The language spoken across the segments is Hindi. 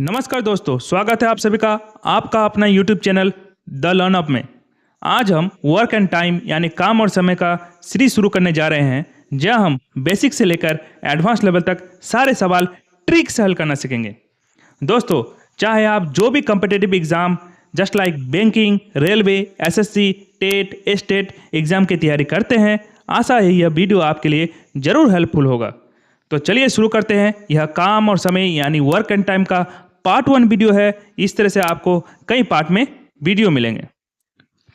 नमस्कार दोस्तों, स्वागत है आप सभी का आपका अपना YouTube channel the learn up में। आज हम वर्क एंड टाइम यानी काम और समय का सीरीज शुरू करने जा रहे हैं, जहां हम बेसिक से लेकर एडवांस लेवल तक सारे सवाल ट्रिक से हल करना सीखेंगे। दोस्तों, चाहे आप जो भी competitive exam just like banking, railway, SSC, TET, state exam की तैयारी करते हैं, आशा है यह वीडियो आपके लिए जरूर हेल्पफुल होगा। तो चलिए शुरू करते हैं। यह काम और समय यानी वर्क एंड टाइम का पार्ट 1 वीडियो है। इस तरह से आपको कई पार्ट में वीडियो मिलेंगे।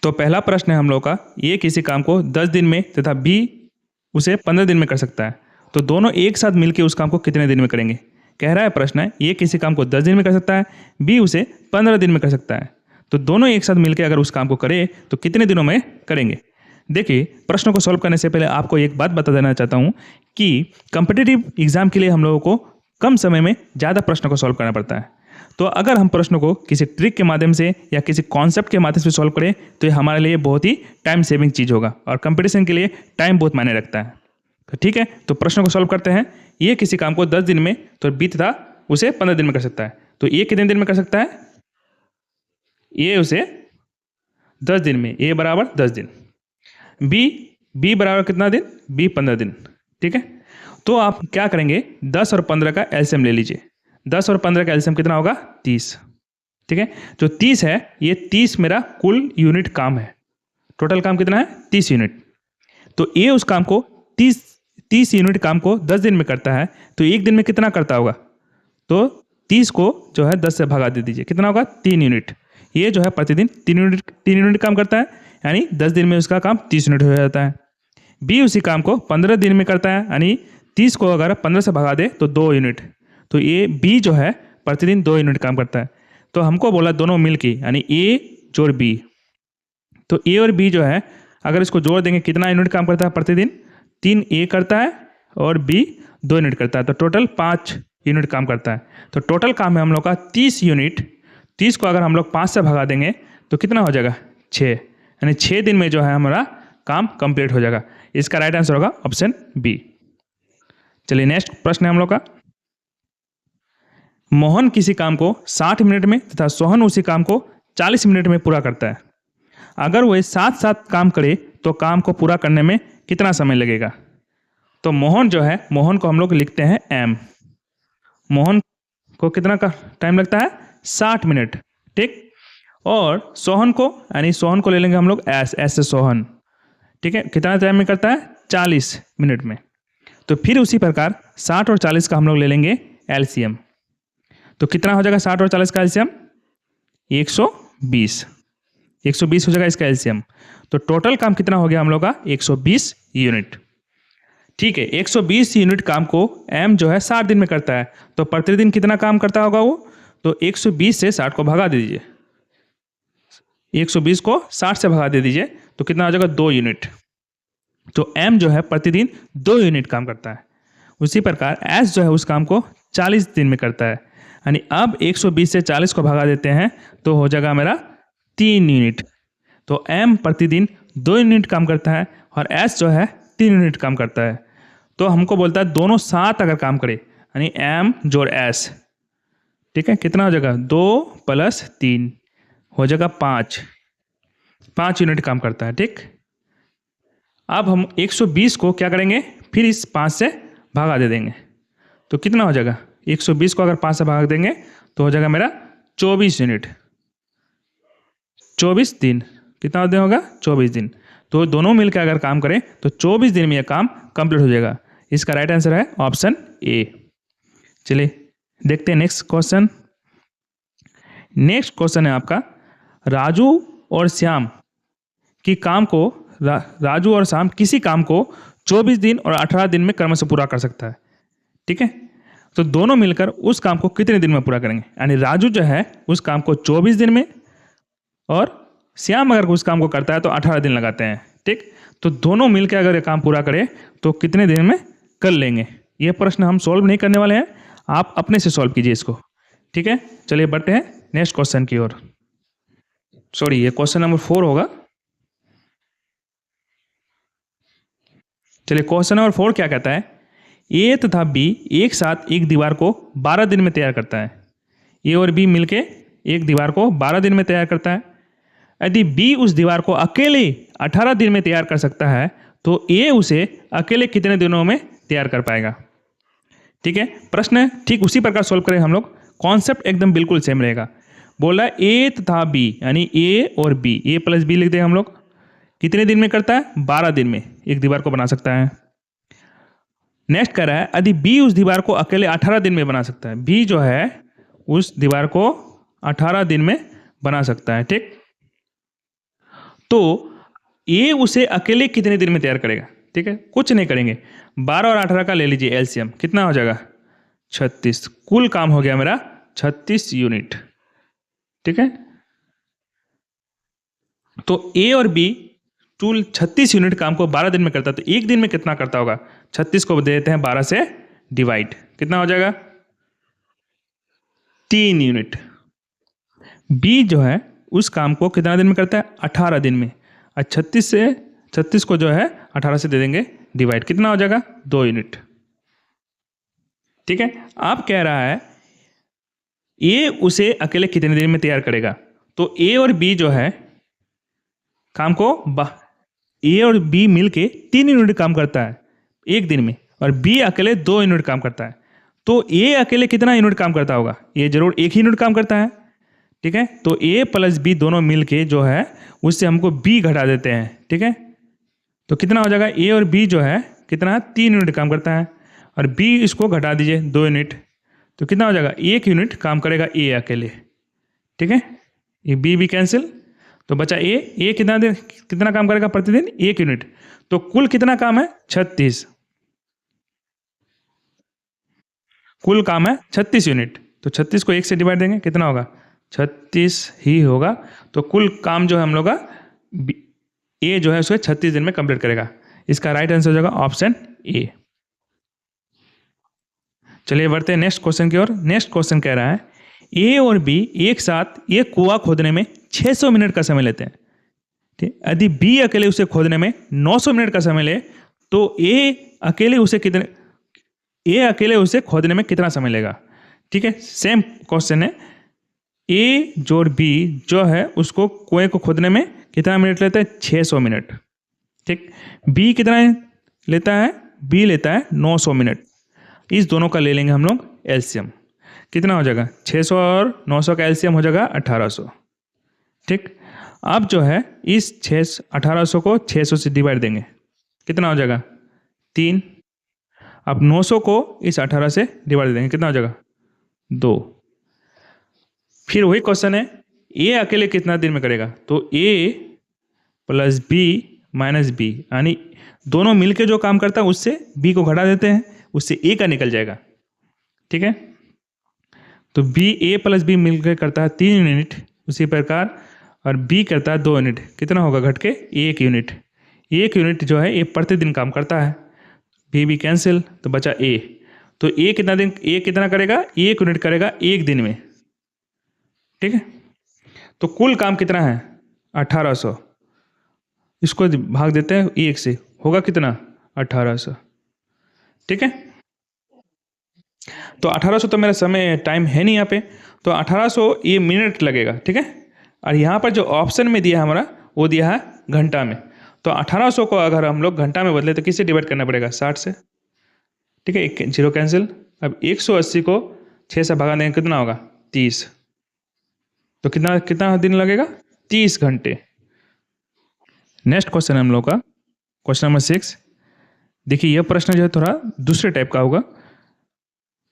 तो पहला प्रश्न है हम लोग का, ये किसी काम को 10 दिन में तथा बी उसे 15 दिन में कर सकता है, तो दोनों एक साथ मिलकर उस काम को कितने दिन में करेंगे। कह रहा है प्रश्न है, ये किसी काम को 10 दिन में कर सकता है, बी उसे 15 दिन में कर सकता है, तो दोनों एक साथ मिलकर अगर उस काम को करे तो कितने दिनों में करेंगे। देखिए, प्रश्नों को सॉल्व करने से पहले आपको एक बात बता देना चाहता हूँ कि कम्पिटिटिव एग्जाम के लिए हम लोगों को कम समय में ज़्यादा प्रश्नों को सॉल्व करना पड़ता है। तो अगर हम प्रश्नों को किसी ट्रिक के माध्यम से या किसी कॉन्सेप्ट के माध्यम से सॉल्व करें तो ये हमारे लिए बहुत ही टाइम सेविंग चीज़ होगा, और कंपटीशन के लिए टाइम बहुत मायने रखता है। तो ठीक है, तो प्रश्नों को सॉल्व करते हैं। ये किसी काम को 10 दिन में तो बी तथा उसे 15 दिन में कर सकता है, तो ये कितने दिन में कर सकता है। ये उसे 10 दिन में, ए बराबर 10 दिन, बी बराबर कितना दिन, बी 15 दिन। ठीक है, तो आप क्या करेंगे, 10 और 15 का एलसीएम ले लीजिए। 10 और 15 का एलसीएम कितना होगा, 30। ठीक है, जो 30 है, ये 30 मेरा कुल यूनिट काम है। टोटल काम कितना है, 30 यूनिट। तो ये उस काम को 30 यूनिट काम को 10 दिन में करता है, तो एक दिन में कितना करता होगा। तो 30 को जो है 10 से भगा दे दीजिए, कितना होगा, 3 यूनिट। ये जो है प्रतिदिन 3 यूनिट काम करता है, यानी 10 दिन में उसका काम 30 यूनिट हो जाता है। बी उसी काम को 15 दिन में करता है, यानी 30 को अगर 15 से भगा दे तो 2 यूनिट। तो ये बी जो है प्रतिदिन 2 यूनिट काम करता है। तो हमको बोला दोनों मिल के, यानी ए जोड़ बी, तो ए और बी जो है अगर इसको जोड़ देंगे कितना यूनिट काम करता है प्रतिदिन, 3 ए करता है और बी 2 यूनिट करता है, तो टोटल 5 यूनिट काम करता है। तो टोटल काम है हम लोग का 30 यूनिट। 30 को अगर हम लोग 5 से भगा देंगे तो कितना हो जाएगा, 6, यानी 6 दिन में जो है हमारा काम कंप्लीट हो जाएगा। इसका राइट आंसर होगा ऑप्शन बी। चलिए नेक्स्ट प्रश्न है हम लोग का, मोहन किसी काम को 60 मिनट में तथा सोहन उसी काम को 40 मिनट में पूरा करता है। अगर वह साथ साथ काम करे तो काम को पूरा करने में कितना समय लगेगा। तो मोहन जो है, मोहन को हम लोग लिखते हैं एम। मोहन को कितना का टाइम लगता है, 60 मिनट। ठीक, और सोहन को, यानी सोहन को ले लेंगे हम लोग एस से सोहन। ठीक है, कितना टाइम में करता है, 40 मिनट में। तो फिर उसी प्रकार 60 और 40 का हम लोग ले लेंगे एलसीएम। तो कितना हो जाएगा 60 और 40 का एलसीएम, 120 हो जाएगा इसका एलसीएम। तो टोटल काम कितना हो गया हम लोग का, 120 यूनिट। ठीक है, 120 यूनिट काम को एम जो है 60 दिन में करता है, तो प्रतिदिन कितना काम करता होगा वो। तो 120 से 60 को भगा दे दीजिए, 120 को 60 से भगा दे दीजिए, तो कितना हो जाएगा, 2 यूनिट। तो एम जो है प्रतिदिन 2 यूनिट काम करता है। उसी प्रकार एस जो है उस काम को 40 दिन में करता है, यानी अब 120 से 40 को भगा देते हैं तो हो जाएगा मेरा 3 यूनिट। तो एम प्रतिदिन 2 यूनिट काम करता है और एस जो है 3 यूनिट काम करता है। तो हमको बोलता है दोनों साथ अगर काम करे, यानी एम जोड़ एस, ठीक है, कितना हो जाएगा, 2 + 3 हो जाएगा 5 यूनिट काम करता है। ठीक, अब हम 120 को क्या करेंगे, फिर इस 5 से भागा दे देंगे, तो कितना हो जाएगा, 120 को अगर 5 से भाग देंगे तो हो जाएगा मेरा 24 यूनिट। 24 दिन, कितना दिन होगा, 24 दिन। तो दोनों मिलकर अगर काम करें तो 24 दिन में यह काम कंप्लीट हो जाएगा। इसका राइट आंसर है ऑप्शन ए। चलिए देखते हैं नेक्स्ट क्वेश्चन। नेक्स्ट क्वेश्चन है आपका, राजू और श्याम की काम को राजू और श्याम किसी काम को 24 दिन और 18 दिन में क्रमशः पूरा कर सकता है। ठीक है, तो दोनों मिलकर उस काम को कितने दिन में पूरा करेंगे, यानी राजू जो है उस काम को 24 दिन में और श्याम अगर उस काम को करता है तो 18 दिन लगाते हैं। ठीक, तो दोनों मिलकर अगर ये काम पूरा करें तो कितने दिन में कर लेंगे। ये प्रश्न हम सॉल्व नहीं करने वाले हैं, आप अपने से सॉल्व कीजिए इसको। ठीक है, चलिए बढ़ते हैं नेक्स्ट क्वेश्चन की ओर। सॉरी, ये क्वेश्चन नंबर 4 होगा। चलिए क्वेश्चन नंबर 4 क्या कहता है, ए तथा बी एक साथ एक दीवार को 12 दिन में तैयार करता है। ए और बी मिलके एक दीवार को 12 दिन में तैयार करता है। यदि बी उस दीवार को अकेले 18 दिन में तैयार कर सकता है तो ए उसे अकेले कितने दिनों में तैयार कर पाएगा। ठीक है, प्रश्न ठीक उसी प्रकार सॉल्व करें हम लोग, कॉन्सेप्ट एकदम बिल्कुल सेम रहेगा। बोला ए तथा बी यानी ए और बी, ए प्लस बी लिख दें हम लोग, कितने दिन में करता है, 12 दिन में एक दीवार को बना सकता है। नेक्स्ट कह रहा है यदि बी उस दीवार को अकेले 18 दिन में बना सकता है, बी जो है उस दीवार को 18 दिन में बना सकता है। ठीक, तो ए उसे अकेले कितने दिन में तैयार करेगा। ठीक है, कुछ नहीं करेंगे, 12 और 18 का ले लीजिए एलसीएम, कितना हो जाएगा 36, कुल काम हो गया मेरा 36 यूनिट। ठीक है, तो ए और बी टूल 36 यूनिट काम को 12 दिन में करता है, तो एक दिन में कितना करता होगा, 36 को दे देते हैं 12 से डिवाइड, कितना हो जाएगा 3 यूनिट। बी जो है उस काम को कितना दिन में करता है, 18 दिन में, और 36 को जो है 18 से दे देंगे डिवाइड, कितना हो जाएगा 2 यूनिट। ठीक है, आप कह रहा है ए उसे अकेले कितने दिन में तैयार करेगा, तो ए और बी जो है काम को ए और बी मिलके 3 यूनिट काम करता है एक दिन में, और बी अकेले 2 यूनिट काम करता है, तो ए अकेले कितना यूनिट काम करता होगा, ये जरूर एक ही यूनिट काम करता है। ठीक है, तो ए प्लस बी दोनों मिलके जो है उससे हमको बी घटा देते हैं। ठीक है, तो कितना हो जाएगा, ए और बी जो है कितना 3 यूनिट काम करता है, और बी इसको घटा दीजिए 2 यूनिट, तो कितना हो जाएगा 1 यूनिट काम करेगा ए अकेले। ठीक है, ये बी भी कैंसिल, तो बचा ए कितना काम करेगा प्रतिदिन 1 यूनिट, तो कुल कितना काम है 36, कुल काम है 36 यूनिट, तो 36 को 1 से डिवाइड देंगे, कितना होगा 36 ही होगा, तो कुल काम जो है हम लोग का ए जो है उसे 36 दिन में कंप्लीट करेगा। इसका राइट आंसर हो जाएगा ऑप्शन ए। चलिए बढ़ते हैं नेक्स्ट क्वेश्चन की ओर। नेक्स्ट क्वेश्चन कह रहा है ए और बी एक साथ एक कुआं खोदने में 600 मिनट का समय लेते हैं। ठीक, यदि बी अकेले उसे खोदने में 900 मिनट का समय ले तो ए अकेले उसे खोदने में कितना समय लेगा। ठीक है, सेम क्वेश्चन है, ए जोड़ बी जो है उसको कुएं को खोदने में कितना मिनट लेता है 600 मिनट। ठीक, बी कितना लेता है, बी लेता है 900 मिनट, इस दोनों का ले लेंगे हम लोग एलसीएम, कितना हो जाएगा 600 और 900 का एलसीएम हो जाएगा 1800। ठीक, अब जो है इस 1800 को 600 से डिवाइड देंगे, कितना हो जाएगा 3, अब 900 को इस 18 से डिवाइड देंगे, कितना हो जाएगा 2। फिर वही क्वेश्चन है ए अकेले कितना दिन में करेगा, तो ए प्लस बी माइनस बी यानी दोनों मिलके जो काम करता है उससे बी को घटा देते हैं, उससे ए का निकल जाएगा। ठीक है, तो बी ए प्लस बी मिलकर करता है 3 यूनिट, उसी प्रकार और बी करता है 2 यूनिट, कितना होगा घट के 1 यूनिट। 1 यूनिट जो है ए प्रतिदिन काम करता है, बी भी कैंसिल, तो बचा ए, तो ए कितना करेगा 1 यूनिट करेगा 1 दिन में। ठीक है, तो कुल काम कितना है 1800, इसको भाग देते हैं 1 से, होगा कितना 1800। ठीक है, तो 1800 तो मेरा समय टाइम है नहीं यहाँ पे, तो 1800 ये मिनट लगेगा। ठीक है, और यहाँ पर जो ऑप्शन में दिया है हमारा वो दिया है घंटा में, तो 1800 को अगर हम लोग घंटा में बदले तो किससे डिवाइड करना पड़ेगा 60 से। ठीक है, एक जीरो कैंसिल, अब 180 को 6 से भगा देंगे, कितना होगा 30, तो कितना दिन लगेगा 30 घंटे। नेक्स्ट क्वेश्चन है हम लोग का क्वेश्चन नंबर 6। देखिए यह प्रश्न जो है थोड़ा दूसरे टाइप का होगा।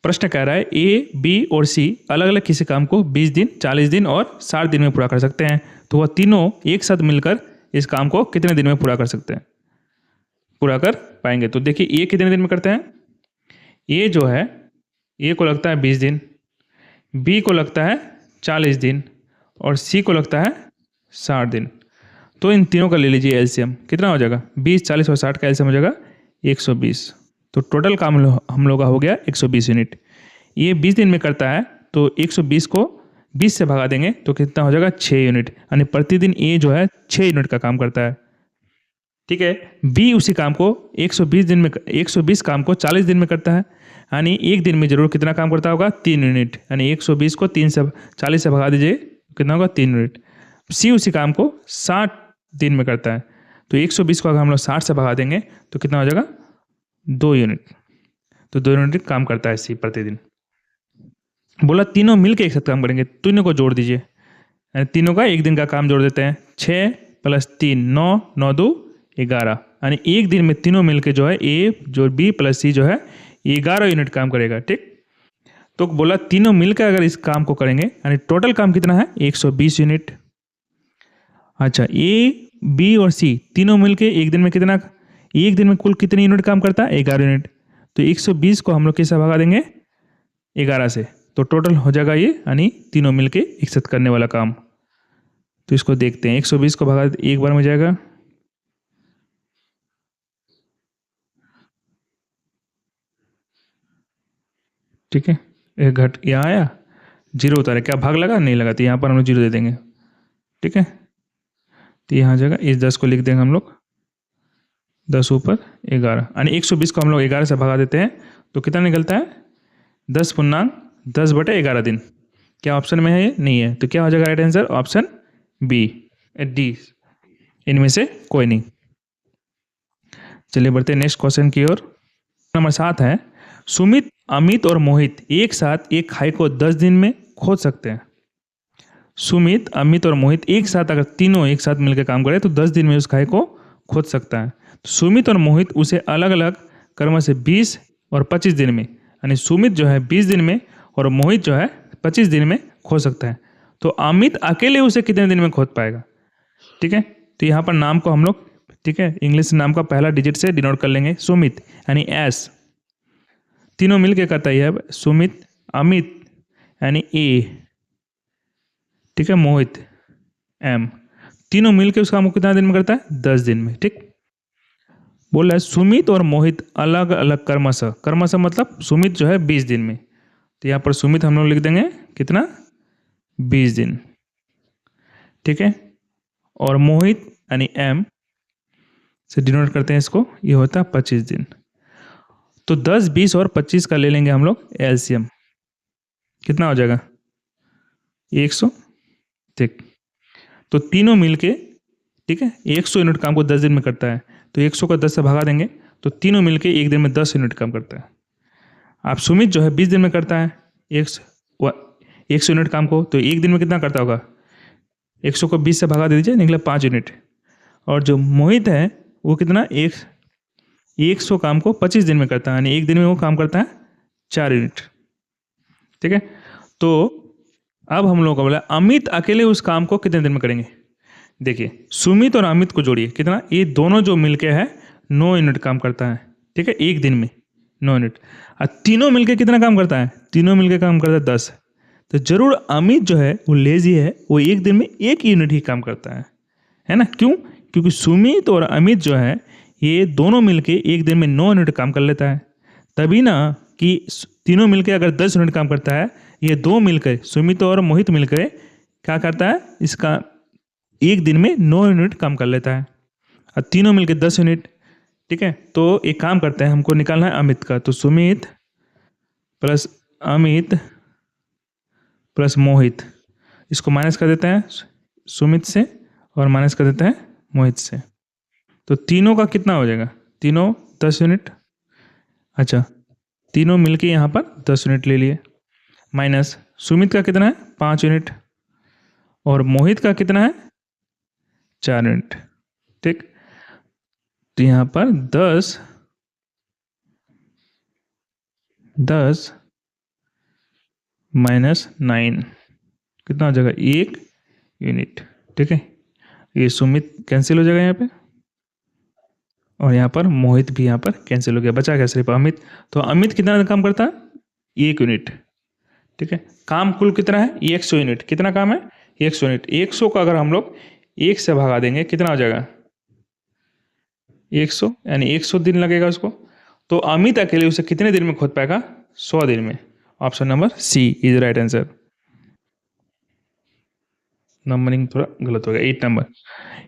प्रश्न कह रहा है ए बी और सी अलग अलग किसी काम को 20 दिन 40 दिन और 60 दिन में पूरा कर सकते हैं, तो वह तीनों एक साथ मिलकर इस काम को कितने दिन में पूरा कर सकते हैं, पूरा कर पाएंगे। तो देखिए ए कितने दिन में करते हैं, ए जो है ए को लगता है 20 दिन, बी को लगता है 40 दिन और सी को लगता है 60 दिन। तो इन तीनों का ले लीजिए एलसीएम, कितना हो जाएगा 20 40 और 60 का एलसीएम हो जाएगा 120, तो टोटल काम हम लोग का हो गया 120 यूनिट। ये 20 दिन में करता है तो 120 को 20 से भगा देंगे तो कितना हो जाएगा 6 यूनिट, यानी प्रतिदिन ए जो है 6 यूनिट का काम करता है। ठीक है, बी उसी काम को 120 काम को 40 दिन में करता है, यानी एक दिन में जरूर कितना काम करता होगा, 3 यूनिट। यानी 120 को 40 से भगा दीजिए, कितना होगा, 3 यूनिट। सी उसी काम को 60 दिन में करता है, तो 120 को अगर हम लोग 60 से भगा देंगे तो कितना हो जाएगा, 2 यूनिट। तो 2 यूनिट काम करता है सी प्रतिदिन। बोला तीनों मिलके एक साथ काम करेंगे, तीनों को जोड़ दीजिए, यानी तीनों का एक दिन का काम जोड़ देते हैं। 6 + 3 9, 9 2 11, यानी एक दिन में तीनों मिलके जो है ए जो बी प्लस सी जो है 11 यूनिट काम करेगा। ठीक, तो बोला तीनों मिलकर अगर इस काम को करेंगे यानी टोटल काम कितना है, 120 यूनिट। अच्छा, ए बी और सी तीनों मिलके एक दिन में कितना, एक दिन में कुल कितने यूनिट काम करता है, 11 यूनिट। तो 120 को हम लोग किससे भगा देंगे, 11 से, तो टोटल हो जाएगा ये, यानी तीनों मिलके एक साथ करने वाला काम। तो इसको देखते हैं, 120 को भगा एक बार में जाएगा, ठीक है, एक घट यहाँ आया, जीरो उतारे, क्या भाग लगा, नहीं लगा, तो यहाँ पर हम लोग जीरो दे देंगे। ठीक है, तो यहाँ जाएगा, इस 10 को लिख देंगे हम लोग, 10 ऊपर 11, यानी 120 को हम लोग 11 से भगा देते हैं तो कितना निकलता है, 10×10/11 दिन। क्या ऑप्शन में है ये, नहीं है, तो क्या हो जाएगा right answer, option B, D, इनमें से कोई नहीं। चलिए बढ़ते हैं नेक्स्ट क्वेश्चन की ओर। नंबर 7 है, सुमित, अमित और मोहित एक साथ एक खाई को 10 दिन में खोद सकते हैं। सुमित, अमित और मोहित एक साथ अगर तीनों एक साथ मिलकर काम करें तो 10 दिन में उस खाई को खोद सकता है। तो सुमित और मोहित उसे अलग अलग क्रम से 20 और 25 दिन में, यानी सुमित जो है 20 दिन में और मोहित जो है 25 दिन में खोद सकता है। तो अमित अकेले उसे कितने दिन में खोद पाएगा। ठीक है, तो यहाँ पर नाम को हम लोग, ठीक है, इंग्लिश नाम का पहला डिजिट से डिनोट कर लेंगे, सुमित यानी एस, तीनों मिलके करता है अब सुमित, अमित यानी ए, ठीक है, मोहित एम, तीनों मिलके उस काम को कितना दिन में करता है, 10 दिन में। ठीक, बोल रहा है सुमित और मोहित अलग अलग क्रमशः, क्रमशः मतलब सुमित जो है 20 दिन में, तो यहाँ पर सुमित हम लोग लिख देंगे कितना, 20 दिन। ठीक है, और मोहित यानी एम से डिनोट करते हैं इसको, ये होता है 25 दिन। तो 10, 20 और 25 का ले लेंगे हम लोग एलसीएम, कितना हो जाएगा, 100। ठीक, तो तीनों मिलके, ठीक है, 100 यूनिट काम को 10 दिन में करता है, तो 100 का 10 से भगा देंगे तो तीनों मिलके एक दिन में 10 यूनिट काम करता है। आप सुमित जो है 20 दिन में करता है 100 यूनिट काम को, तो एक दिन में कितना करता होगा, 100 को 20 से भगा दे दीजिए, निकला 5 यूनिट। और जो मोहित है वो कितना, 100 काम को 25 दिन में करता है, यानी एक दिन में वो काम करता है 4 यूनिट। ठीक है, तो अब हम लोगों को बोला अमित अकेले उस काम को कितने दिन में करेंगे। देखिए सुमित और अमित को जोड़िए, कितना, ये दोनों जो मिलके है 9 यूनिट काम करता है। ठीक है, एक दिन में 9 यूनिट। और तीनों मिलके कितना काम करता है, तीनों मिलके काम करता है 10। तो जरूर अमित जो है वो लेजी है, वो एक दिन में 1 यूनिट ही काम करता है ना। क्यों, क्योंकि सुमित और अमित जो है ये दोनों मिलके एक दिन में 9 यूनिट काम कर लेता है। तभी ना कि तीनों मिलके अगर 10 यूनिट काम करता है, ये दो मिलकर सुमित और मोहित मिलकर क्या करता है, इसका एक दिन में 9 यूनिट काम कर लेता है, और तीनों मिलकर 10 यूनिट। ठीक है, तो एक काम करते हैं, हमको निकालना है अमित का, तो सुमित प्लस अमित प्लस मोहित, इसको माइनस कर देते हैं सुमित से और माइनस कर देते हैं मोहित से, तो तीनों का कितना हो जाएगा, तीनों 10 यूनिट। अच्छा, तीनों मिलके यहाँ पर 10 यूनिट ले लिए, माइनस सुमित का कितना है 5 यूनिट और मोहित का कितना है 4 यूनिट। ठीक, तो यहाँ पर 10 माइनस 9 कितना हो जाएगा, 1 यूनिट। ठीक है, ये सुमित कैंसिल हो जाएगा यहाँ पे, और यहाँ पर मोहित भी यहाँ पर कैंसिल हो गया, बचा क्या सिर्फ अमित। तो अमित कितना काम करता है, 1 यूनिट। ठीक है, काम कुल कितना है 100 यूनिट, कितना काम है 100 यूनिट। 100 का अगर हम लोग 1 से भगा देंगे कितना हो जाएगा 100, यानी 100 दिन लगेगा उसको। तो अमित अकेले उसे कितने दिन में खोद पाएगा, 100 दिन में। Option number C is right answer. Numbering थोड़ा गलत हो गया, 8 नंबर।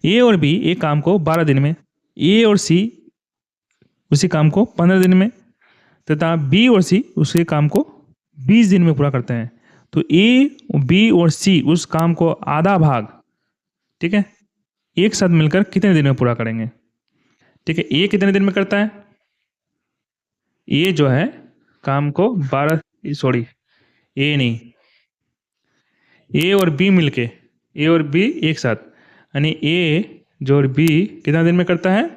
ए और बी एक काम को 12 दिन में, ए और सी उसी काम को 15 दिन में, तथा बी और सी उसके काम को 20 दिन में पूरा करते हैं। तो ए, बी और सी उस काम को आधा भाग, ठीक है, एक साथ मिलकर कितने दिन में पूरा करेंगे? ठीक है, ए कितने दिन में करता है? ए जो है काम को 12, सॉरी, ए नहीं, ए और बी मिलके, ए और बी एक साथ, यानी ए जो और बी कितना दिन में करता है?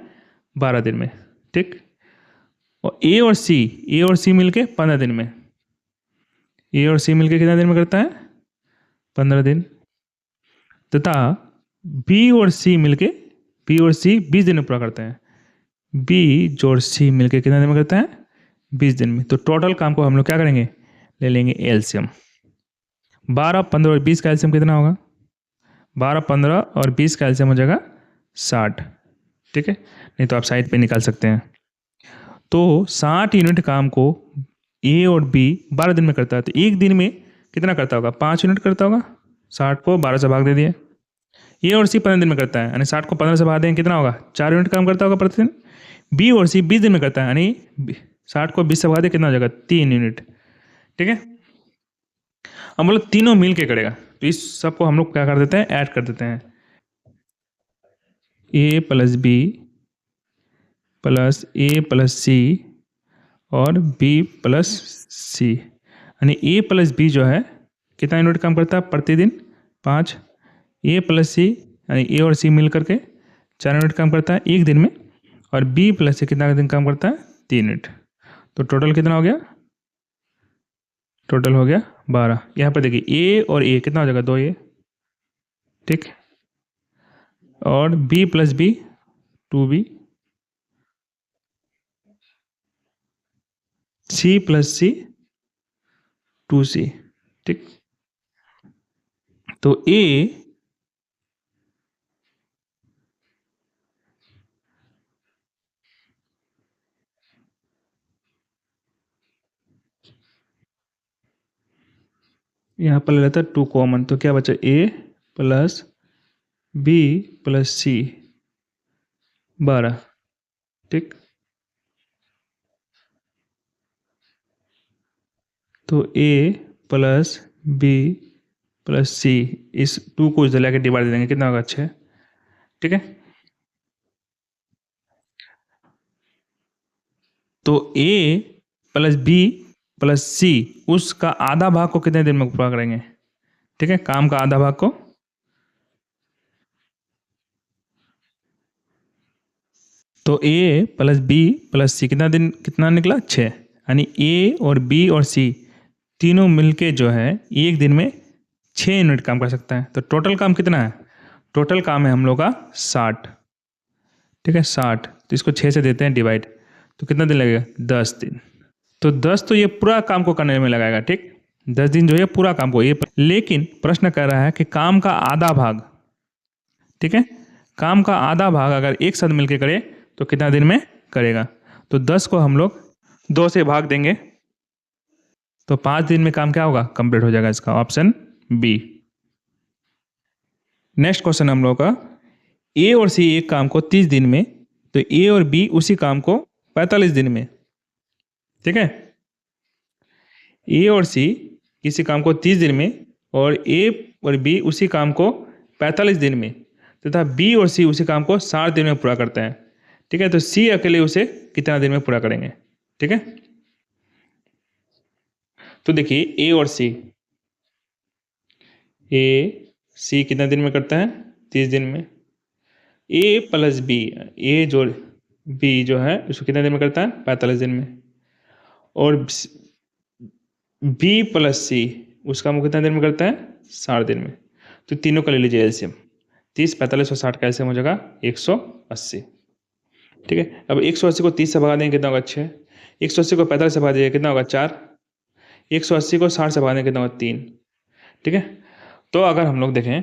12 दिन में। ठीक। और ए और सी मिलके 15 दिन में, ए और सी मिलके कितना दिन में करता है? 15 दिन। तथा बी और सी मिलके, बी और सी 20 दिन में पूरा करते हैं। बी जो और सी मिलके कितना दिन में करता है? 20 दिन में। तो टोटल काम को हम लोग क्या करेंगे? ले लेंगे एलसीएम। 12, 15 और 20 का एलसीएम कितना होगा? 12, 15 और 20 का एलसीएम हो जाएगा 60। ठीक है, नहीं तो आप साइड पे निकाल सकते हैं। तो 60 यूनिट काम को ए और बी 12 दिन में करता है, तो एक दिन में कितना करता होगा? 5 यूनिट करता होगा। 60 को 12 से भाग दे दिए। ए और सी 15 दिन में करता है, यानी 60 को 15 से भाग दें कितना होगा? 4 यूनिट काम करता होगा प्रतिदिन। बी और सी 20 दिन में करता है, यानी 60 को 20 से भाग दें कितना हो जाएगा? 3 यूनिट। ठीक है, हम लोग तीनों मिल के करेगा, तो इस सबको हम लोग क्या कर देते हैं? ऐड कर देते हैं। ए प्लस बी प्लस ए प्लस सी और बी प्लस सी, यानी ए प्लस बी जो है कितना यूनिट काम करता है प्रतिदिन? 5। ए प्लस सी यानी ए और सी मिल करके 4 यूनिट काम करता है एक दिन में। और बी प्लस सी कितना दिन काम करता है? 3 यूनिट। तो टोटल कितना हो गया? टोटल हो गया 12। यहाँ पर देखिए ए और ए कितना हो जाएगा? 2 ए। ठीक। और B plus B 2b, C plus C 2c। ठीक। तो ए यहाँ पर ले लेता है 2 कॉमन, तो क्या बचा? ए प्लस बी प्लस सी 12। ठीक। तो ए प्लस बी प्लस सी, इस 2 को इधर लेके डिवाइड दे देंगे, कितना होगा? 6। ठीक है, तो ए प्लस बी प्लस सी उसका आधा भाग को कितने दिन में पूरा करेंगे? ठीक है, काम का आधा भाग को, तो ए प्लस बी प्लस सी कितना दिन, कितना निकला? 6। यानी ए और बी और सी तीनों मिलके जो है एक दिन में 6 यूनिट काम कर सकता है। तो टोटल काम कितना है? टोटल काम है हम लोग का 60। ठीक है, 60। तो इसको 6 से देते हैं डिवाइड, तो कितना दिन लगेगा? 10 दिन। तो 10 तो ये पूरा काम को करने में लगाएगा। ठीक, 10 दिन जो है पूरा काम को ये, लेकिन प्रश्न कर रहा है कि काम का आधा भाग, ठीक है, काम का आधा भाग अगर एक साथ मिलकर करे तो कितना दिन में करेगा? तो 10 को हम लोग 2 से भाग देंगे, तो 5 दिन में काम क्या होगा? कंप्लीट हो जाएगा। इसका ऑप्शन बी। नेक्स्ट क्वेश्चन हम लोग का, ए और सी एक काम को 30 दिन में, तो ए और बी उसी काम को 45 दिन में। ठीक है, ए और सी किसी काम को 30 दिन में और ए और बी उसी काम को 45 दिन में, तथा बी और सी उसी काम को 60 दिन में पूरा करते हैं। ठीक है, तो सी अकेले उसे कितना दिन में पूरा करेंगे? ठीक है, तो देखिए ए और सी, ए सी कितना दिन में करता है? 30 दिन में। ए प्लस बी, ए जो बी जो है उसको कितना दिन में करता है? 45 दिन में। और बी प्लस सी उसका काम कितना दिन में करता है? 60 दिन में। तो तीनों का ले लीजिए एलसीएम। 30, 45 और 60 का एलसीएम हो जाएगा 180। ठीक है, अब 180 को 30 से भगा देंगे कितना होगा? 6। 180 को 45 से भगा देंगे कितना होगा? 4। 180 को 60 से भगा देंगे कितना होगा? 3। ठीक है, तो अगर हम लोग देखें,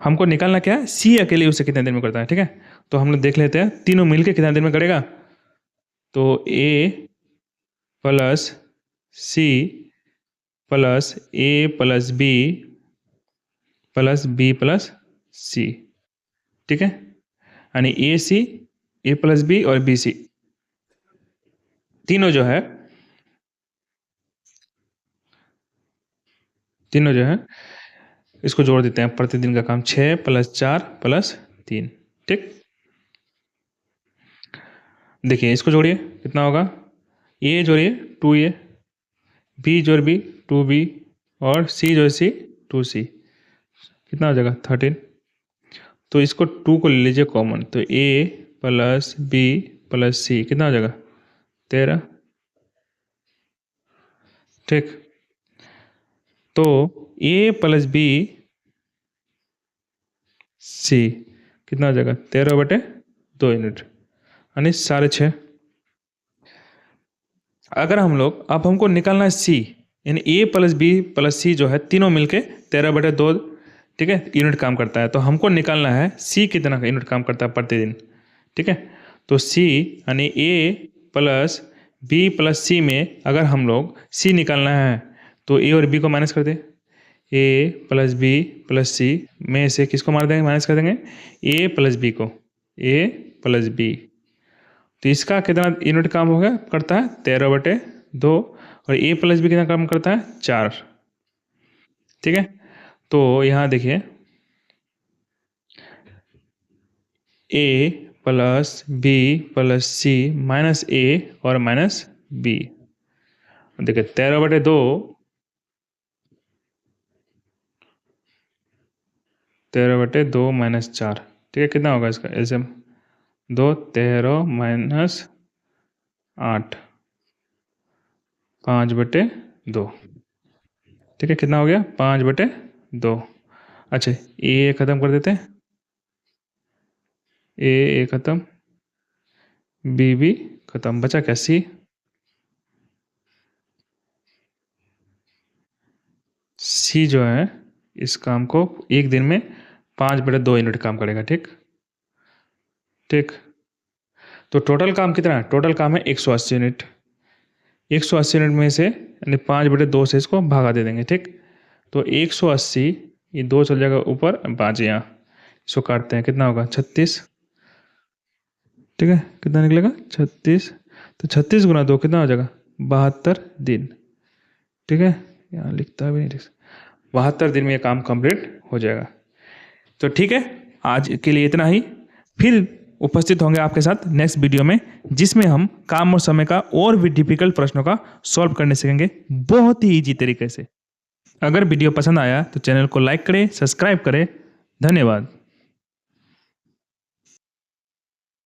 हमको निकालना क्या है? सी अकेले उसे कितने दिन में करता है। ठीक है, तो हम लोग देख लेते हैं तीनों मिलके कितने दिन में करेगा। तो ए प्लस सी प्लस ए प्लस बी प्लस सी। ठीक है, यानी A+B और BC तीनों जो है इसको जोड़ देते हैं। प्रतिदिन का काम 6 + 4 + 3। ठीक, देखिए इसको जोड़िए कितना होगा। A जोड़िए 2A, B जोड़ B 2B और C जोड़ C 2C, कितना हो जाएगा 13। तो इसको 2 को ले लीजिए कॉमन, तो A + B + C कितना हो जाएगा 13। ठीक, तो A + B C कितना हो जाएगा 13/2 यूनिट, यानी 6.5। अगर हम लोग अब हमको निकालना है C, यानी A + B + C जो है तीनों मिलके 13/2 ठीक है यूनिट काम करता है। तो हमको निकालना है C कितना का यूनिट काम करता है प्रतिदिन। ठीक है, तो C यानी A + B + C में अगर हम लोग C निकालना है तो A और B को माइनस कर दें। A + B + C में से किसको मार देंगे, माइनस कर देंगे A + B को, A + B। तो इसका कितना यूनिट काम हो गया करता है 13/2 और A + B कितना काम करता है 4। ठीक है, तो यहाँ देखिए A + B + C -A और -B, देखिए 13/2 -4। ठीक है, कितना होगा इसका एलसीएम 2 13 - 8 5/2। ठीक है, कितना हो गया 5/2। अच्छा ए ख़त्म कर देते हैं, ए ख़त्म, बी ख़त्म, बचा क्या सी जो है इस काम को एक दिन में 5/2 यूनिट काम करेगा। ठीक ठीक, तो टोटल काम कितना है, टोटल काम है 180 यूनिट। 180 यूनिट में से यानी 5/2 से इसको भागा दे देंगे। ठीक, तो 180 ये 2 चल जाएगा ऊपर, 5 यहाँ, इसको काटते हैं कितना होगा 36। ठीक है, कितना निकलेगा 36, तो 36 × 2 कितना हो जाएगा 72 दिन। ठीक है, यहाँ लिखता भी नहीं, 72 दिन में ये काम कंप्लीट हो जाएगा। तो ठीक है, आज के लिए इतना ही। फिर उपस्थित होंगे आपके साथ नेक्स्ट वीडियो में, जिसमें हम काम और समय का और भी डिफिकल्ट प्रश्नों का सॉल्व करने सीखेंगे बहुत ही ईजी तरीके से। अगर वीडियो पसंद आया तो चैनल को लाइक करें, सब्सक्राइब करें। धन्यवाद।